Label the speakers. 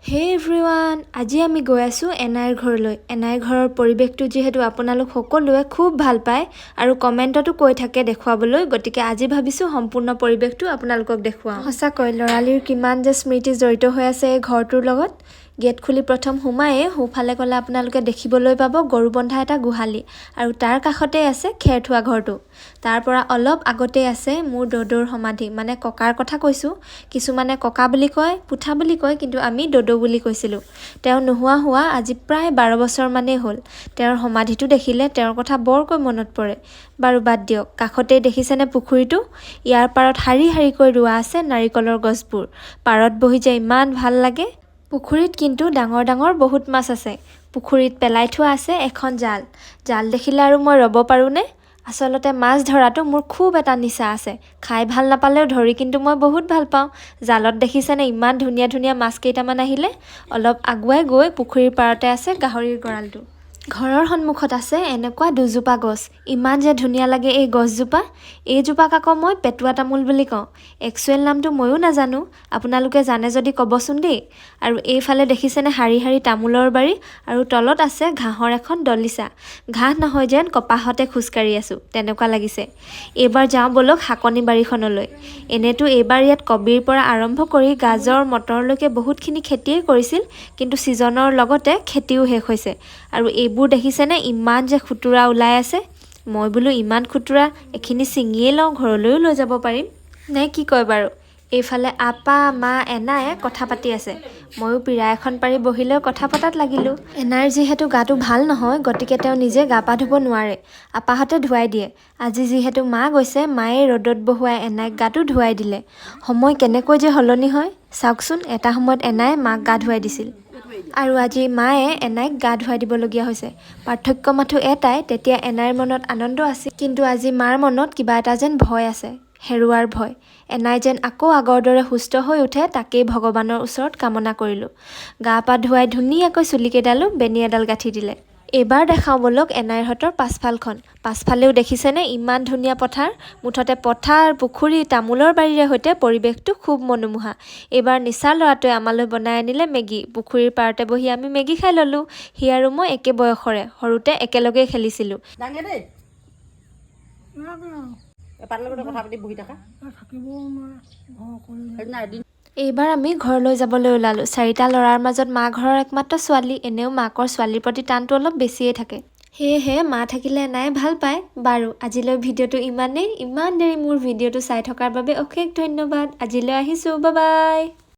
Speaker 1: হে এভৰিৱান, আজি আমি গৈ আছোঁ এনাইৰ ঘৰলৈ। এনাইৰ ঘৰৰ পৰিৱেশটো যিহেতু আপোনালোক সকলোৱে খুব ভাল পায় আৰু কমেণ্টতো কৈ থাকে দেখুৱাবলৈ, গতিকে আজি ভাবিছোঁ সম্পূৰ্ণ পৰিৱেশটো আপোনালোকক দেখুৱাওঁ। সঁচাকৈ ল'ৰালিৰ কিমান যে স্মৃতি জড়িত হৈ আছে এই ঘৰটোৰ লগত। গেট খুলি প্ৰথম সোমায়েই সোঁফালে গ'লে আপোনালোকে দেখিবলৈ পাব গৰু বন্ধা এটা গোহালি আৰু তাৰ কাষতেই আছে খেৰ থোৱা ঘৰটো। তাৰ পৰা অলপ আগতেই আছে মোৰ দদৌৰ সমাধি, মানে ককাৰ কথা কৈছোঁ। কিছুমানে ককা বুলি কয়, পুথা বুলি কয়, কিন্তু আমি দদৌ বুলি কৈছিলোঁ। তেওঁ নোহোৱা হোৱা আজি প্ৰায় 12 বছৰমানেই হ'ল। তেওঁৰ সমাধিটো দেখিলে তেওঁৰ কথা বৰকৈ মনত পৰে। বাৰু বাদ দিয়ক, কাষতেই দেখিছেনে পুখুৰীটো? ইয়াৰ পাৰত শাৰী শাৰীকৈ ৰোৱা আছে নাৰিকলৰ গছবোৰ। পাৰত বহি যে ইমান ভাল লাগে। পুখুৰীত কিন্তু ডাঙৰ ডাঙৰ বহুত মাছ আছে। পুখুৰীত পেলাই থোৱা আছে এখন জাল। জাল দেখিলে আৰু মই ৰ'ব পাৰোঁনে? আচলতে মাছ ধৰাটো মোৰ খুব এটা নিচা আছে। খাই ভাল নাপালেও ধৰি কিন্তু মই বহুত ভাল পাওঁ। জালত দেখিছেনে ইমান ধুনীয়া ধুনীয়া মাছ কেইটামান আহিলে? অলপ আগুৱাই গৈ পুখুৰীৰ পাৰতে আছে গাহৰিৰ গঁৰালটো। ঘৰৰ সন্মুখত আছে এনেকুৱা দুজোপা গছ। ইমান যে ধুনীয়া লাগে এই গছজোপা। এইজোপাক আকৌ মই পেটুৱা তামোল বুলি কওঁ। একচুৱেল নামটো ময়ো নাজানো, আপোনালোকে জানে যদি ক'বচোন দেই। আৰু এইফালে দেখিছেনে শাৰী শাৰী তামোলৰ বাৰী আৰু তলত আছে ঘাঁহৰ এখন দলিচা। ঘাঁহ নহয় যেন কপাহতে খোজকাঢ়ি আছোঁ, তেনেকুৱা লাগিছে। এইবাৰ যাওঁ বলক শাকনি বাৰীখনলৈ। এনেতো এইবাৰ ইয়াত কবিৰ পৰা আৰম্ভ কৰি গাজৰ মটৰলৈকে বহুতখিনি খেতিয়েই কৰিছিল, কিন্তু ছিজনৰ লগতে খেতিও শেষ হৈছে। আৰু এইবোৰ দেখিছেনে ইমান যে খুতুৰা ওলাই আছে। মই বোলো ইমান খুতুৰা, এইখিনি ছিঙিয়ে লওঁ, ঘৰলৈও লৈ যাব পাৰিম। নে কি কয় বাৰু? এইফালে আপা মা এনায়ে কথা পাতি আছে। ময়ো পীৰা এখন পাৰি বহিলৈ কথা পতাত লাগিলোঁ। এনাইৰ যিহেতু গাটো ভাল নহয়, গতিকে তেওঁ নিজে গা পা ধুব নোৱাৰে। আপাহঁতে ধুৱাই দিয়ে। আজি যিহেতু মা গৈছে, মায়ে ৰ'দত বহুৱাই এনাইক গাটো ধুৱাই দিলে। সময় কেনেকৈ যে সলনি হয় চাওকচোন। এটা সময়ত এনায়ে মাক গা ধুৱাই দিছিল আৰু আজি মায়ে এনাইক গা ধুৱাই দিবলগীয়া হৈছে। পাৰ্থক্য মাথো এটাই, তেতিয়া এনাইৰ মনত আনন্দ আছিল, কিন্তু আজি মাৰ মনত কিবা এটা যেন ভয় আছে, হেৰুৱাৰ ভয়। এনাই যেন আকৌ আগৰ দৰে সুস্থ হৈ উঠে, তাকেই ভগৱানৰ ওচৰত কামনা কৰিলোঁ। গা পা ধুৱাই ধুনীয়াকৈ চুলিকেইডালো বেনি এডাল গাঁঠি দিলে। এইবাৰ দেখাওঁ বলক এনাইৰহঁতৰ পাছফালখন। পাছফালেও দেখিছেনে ইমান ধুনীয়া পথাৰ। মুঠতে পথাৰ, পুখুৰী, তামোলৰ বাৰীৰে সৈতে পৰিৱেশটো খুব মনোমোহা। এইবাৰ নিচাৰ ল'ৰাটোৱে আমালৈ বনাই আনিলে মেগী। পুখুৰীৰ পাৰতে বহি আমি মেগী খাই ল'লোঁ। সি আৰু মই একে বয়সৰে, সৰুতে একেলগেই খেলিছিলোঁ। এইবাৰ আমি ঘৰলৈ যাবলৈ ওলালোঁ। 4টা ল'ৰাৰ মাজত মা ঘৰৰ একমাত্ৰ ছোৱালী। এনেও মাকৰ ছোৱালীৰ প্ৰতি টানটো অলপ বেছিয়ে থাকে। সেয়েহে মা থাকিলে এনাই ভাল পায়। বাৰু আজিলৈ ভিডিঅ'টো ইমানেই। ইমান দেৰি মোৰ ভিডিঅ'টো চাই থকাৰ বাবে অশেষ ধন্যবাদ। আজিলৈ আহিছোঁ, বাই বাই।